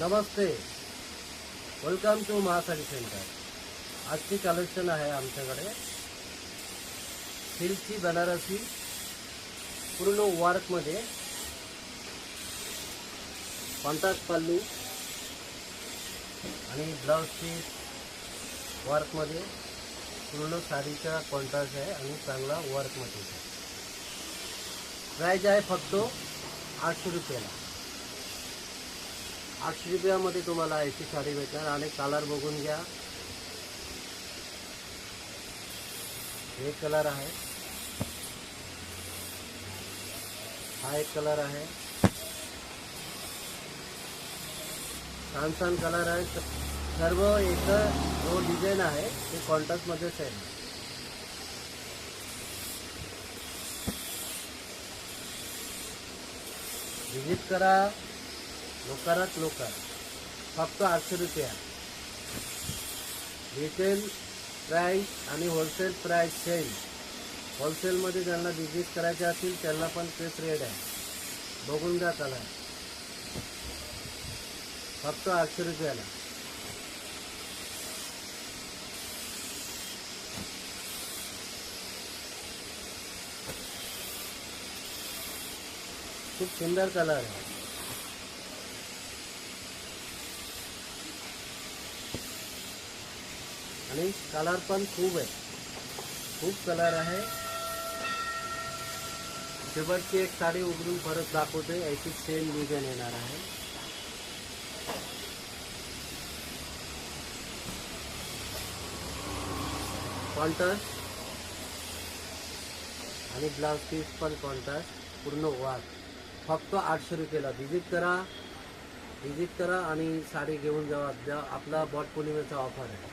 Namaste, welcome to महासाडी centre. आजची collection आहे आमच्याकडे सिल्कची बनारसी पूर्ण वर्कमध्ये कॉन्ट्रास्ट पल्लू आणि ब्लाउज पीस वर्कमध्ये पूर्ण साडीचा कॉन्ट्रास्ट आहे आणि चांगला वर्कमध्ये। प्राइस आहे फक्त 800 रुपयाला। 800 रुपयामध्ये तुम्हाला अशी साडी भेटणार आणि कलर बघून घ्या। एक कलर आहे, हा एक कलर आहे, छान छान कलर आहे। सर्व एक जो डिझाइन आहे ते कॉन्ट्रास्ट मध्येच आहे। विजिट करा लवकरात लवकर, फक्त 800 रुपया। रिटेल प्राइस आणि होलसेल प्राइस सेम। होलसेलमध्ये ज्यांना विजिट करायचे असतील त्यांना पण तेच रेट आहे। बघून घ्या कलर, फक्त 800 रुपयाला। खूप सुंदर कलर आहे आणि कलर पण खूप आहे, खूप कलर आहे। शेवटची एक साडी उघडून परत दाखवते, ऐसी सेम डिझाइन येणार आहे। कॉन्ट्रास्ट आणि ब्लाउज पीस पण कॉन्ट्रास्ट, पूर्ण वर्क, फक्त 800 रुपयाला। विजिट करा आणि साडी घेऊन जावा। आपला वट पौर्णिमेचा ऑफर आहे।